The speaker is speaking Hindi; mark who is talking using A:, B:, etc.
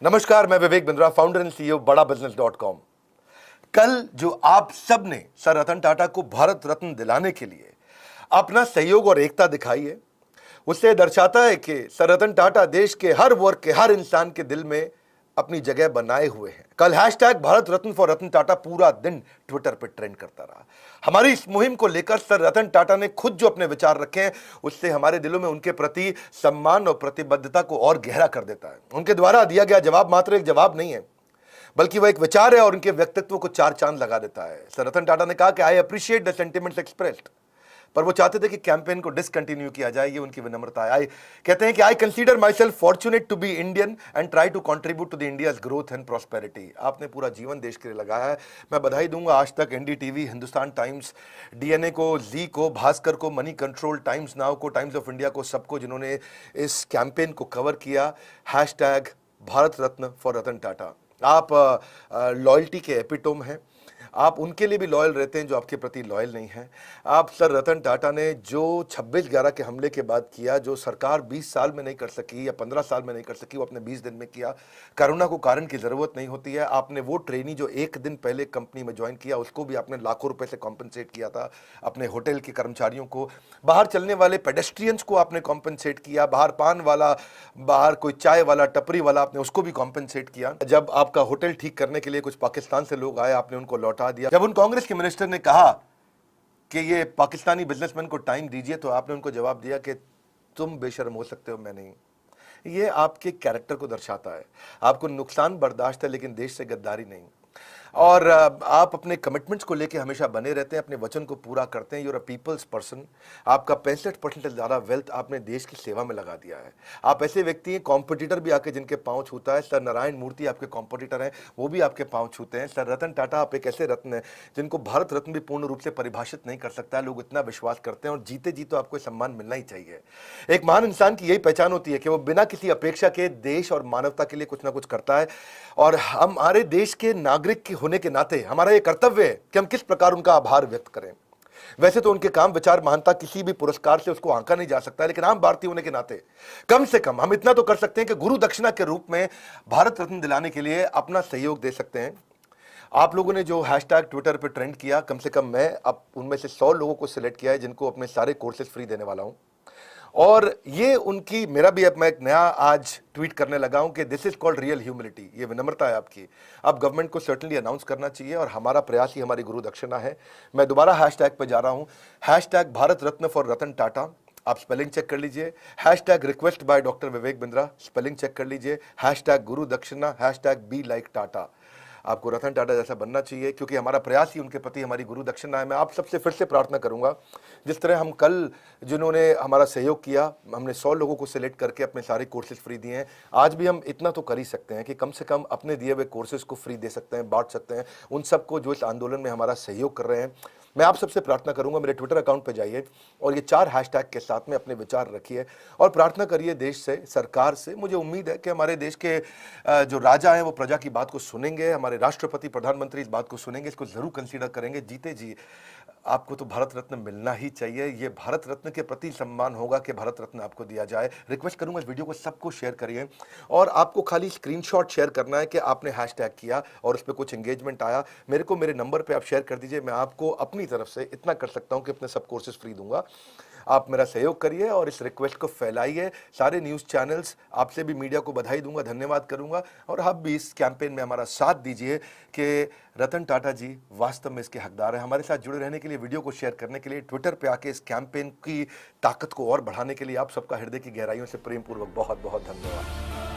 A: नमस्कार, मैं Vivek Bindra, founder and CEO बड़ा बिजनेस.com। कल जो आप सब ने सर रतन टाटा को भारत रत्न दिलाने के लिए अपना सहयोग और एकता दिखाई है, उससे दर्शाता है कि सर रतन टाटा देश के हर वर्ग के हर इंसान के दिल में अपनी जगह बनाए हुए हैं। कल हैशटैग भारत रत्न फॉर रतन टाटा पूरा दिन ट्विटर पर ट्रेंड करता रहा। हमारी इस मुहिम को लेकर सर रतन टाटा ने खुद जो अपने विचार रखे हैं, उससे हमारे दिलों में उनके प्रति सम्मान और प्रतिबद्धता को और गहरा कर देता है। उनके द्वारा दिया गया जवाब मात्र एक जवाब नहीं है, बल्कि वह एक विचार है और उनके व्यक्तित्व को चार चांद लगा देता है। सर रतन टाटा ने कहा कि I appreciate the sentiments expressed, पर वो चाहते थे कि कैंपेन को डिसकंटिन्यू किया जाए। ये उनकी विनम्रता है। कहते हैं कि I consider myself fortunate to be Indian and try to contribute to the India's growth and prosperity. आपने पूरा जीवन देश के लिए लगाया है। मैं बधाई दूंगा आज तक एनडीटीवी, हिंदुस्तान टाइम्स, डीएनए को, जी को, भास्कर को, मनी कंट्रोल, टाइम्स नाउ को, टाइम्स ऑफ इंडिया को, सबको जिन्होंने इस कैंपेन को कवर किया। Hashtag Bharat Ratna for Ratan Tata. आप लॉयल्टी के एपिटोम हैं। आप उनके लिए भी लॉयल रहते हैं जो आपके प्रति लॉयल नहीं है। आप सर रतन टाटा ने जो 26/11 के हमले के बाद किया, जो सरकार 20 साल में नहीं कर सकी या 15 साल में नहीं कर सकी, वो अपने 20 दिन में किया। करुणा को कारण की जरूरत नहीं होती है। आपने वो ट्रेनी जो एक दिन पहले कंपनी में ज्वाइन किया, उसको भी आपने लाखों रुपए से कॉम्पनसेट किया था। अपने होटल के कर्मचारियों को, बाहर चलने वाले पेडेस्ट्रियंस को आपने कॉम्पनसेट किया। बाहर पान वाला, बाहर कोई चाय वाला, टपरी वाला, आपने उसको भी कॉम्पनसेट किया। जब आपका होटल ठीक करने के लिए कुछ पाकिस्तान से लोग आए, आपने उनको लौटा दिया। जब उन कांग्रेस के मिनिस्टर ने कहा कि ये पाकिस्तानी बिजनेसमैन को टाइम दीजिए, तो आपने उनको जवाब दिया कि तुम बेशर्म हो सकते हो, मैं नहीं। ये आपके कैरेक्टर को दर्शाता है। आपको नुकसान बर्दाश्त है, लेकिन देश से गद्दारी नहीं। और आप अपने कमिटमेंट्स को लेके हमेशा बने रहते हैं, अपने वचन को पूरा करते हैं। You're a people's person. आपका 65% से ज़्यादा वेल्थ आपने देश की सेवा में लगा दिया है। आप ऐसे व्यक्ति हैं, कॉम्पिटिटर भी आके जिनके पाँव छूता है। सर नारायण मूर्ति आपके कॉम्पिटिटर हैं, वो भी आपके पाँव छूते हैं। सर रतन टाटा आप एक ऐसे रत्न हैं जिनको भारत रत्न भी पूर्ण रूप से परिभाषित नहीं कर सकता है। लोग इतना विश्वास करते हैं और जीते जी तो आपको सम्मान मिलना ही चाहिए। एक महान इंसान की यही पहचान होती है कि वो बिना किसी अपेक्षा के देश और मानवता के लिए कुछ ना कुछ करता है। और हमारे देश के नागरिक होने के नाते हमारा यह कर्तव्य है कि हम किस प्रकार उनका आभार व्यक्त करें। वैसे तो उनके काम, विचार, महानता किसी भी पुरस्कार से उसको आंका नहीं जा सकता है, लेकिन आम भारतीय होने के नाते कम से कम हम इतना तो कर सकते हैं कि गुरु दक्षिणा के रूप में भारत रत्न दिलाने के लिए अपना सहयोग दे सकते हैं। आप लोगों ने जो हैशटैग ट्विटर पर ट्रेंड किया, कम से कम मैं अब उनमें से 100 लोगों को सिलेक्ट किया है जिनको अपने सारे कोर्सेज फ्री देने वाला हूं। और ये उनकी, मेरा भी अब मैं एक नया आज ट्वीट करने लगा हूं कि this is called real humility. ये विनम्रता है आपकी। अब गवर्नमेंट को सर्टनली अनाउंस करना चाहिए और हमारा प्रयास ही हमारी गुरु दक्षिणा है। मैं दोबारा हैशटैग पे जा रहा हूं, हैशटैग भारत रत्न फॉर रतन टाटा। आप स्पेलिंग चेक कर लीजिए। Hashtag request by doctor Vivek Bindra, spelling check कर लीजिए। हैशटैग गुरु दक्षिणा, हैशटैग बी लाइक टाटा। आपको रतन टाटा जैसा बनना चाहिए, क्योंकि हमारा प्रयास ही उनके प्रति हमारी गुरु दक्षिणा है। मैं आप सबसे फिर से प्रार्थना करूंगा, जिस तरह हम कल जिन्होंने हमारा सहयोग किया, हमने 100 लोगों को सिलेक्ट करके अपने सारे कोर्सेज फ्री दिए हैं। आज भी हम इतना तो कर ही सकते हैं कि कम से कम अपने दिए हुए कोर्सेज को फ्री दे सकते हैं, बांट सकते हैं उन सबको जो इस आंदोलन में हमारा सहयोग कर रहे हैं। मैं आप सबसे प्रार्थना करूंगा, मेरे ट्विटर अकाउंट पर जाइए और ये 4 हैशटैग के साथ में अपने विचार रखिए और प्रार्थना करिए देश से, सरकार से। मुझे उम्मीद है कि हमारे देश के जो राजा हैं वो प्रजा की बात को सुनेंगे, हमारे राष्ट्रपति, प्रधानमंत्री इस बात को सुनेंगे, इसको जरूर कंसीडर करेंगे। जीते जी आपको तो भारत रत्न मिलना ही चाहिए। ये भारत रत्न के प्रति सम्मान होगा कि भारत रत्न आपको दिया जाए। रिक्वेस्ट करूंगा इस वीडियो को सबको शेयर करिए और आपको खाली स्क्रीनशॉट शेयर करना है कि आपने हैशटैग किया और उस पर कुछ एंगेजमेंट आया। मेरे को मेरे नंबर पे आप शेयर कर दीजिए। मैं आपको अपनी तरफ से इतना कर सकता हूं कि अपने सब कोर्सेज फ्री दूंगा। आप मेरा सहयोग करिए और इस रिक्वेस्ट को फैलाइए। सारे न्यूज़ चैनल्स, आपसे भी मीडिया को बधाई दूंगा, धन्यवाद करूंगा। और आप भी इस कैंपेन में हमारा साथ दीजिए कि रतन टाटा जी वास्तव में इसके हकदार हैं। हमारे साथ जुड़े रहने के लिए, वीडियो को शेयर करने के लिए, ट्विटर पे आके इस कैंपेन की ताकत को और बढ़ाने के लिए आप सबका हृदय की गहराइयों से प्रेमपूर्वक बहुत बहुत धन्यवाद।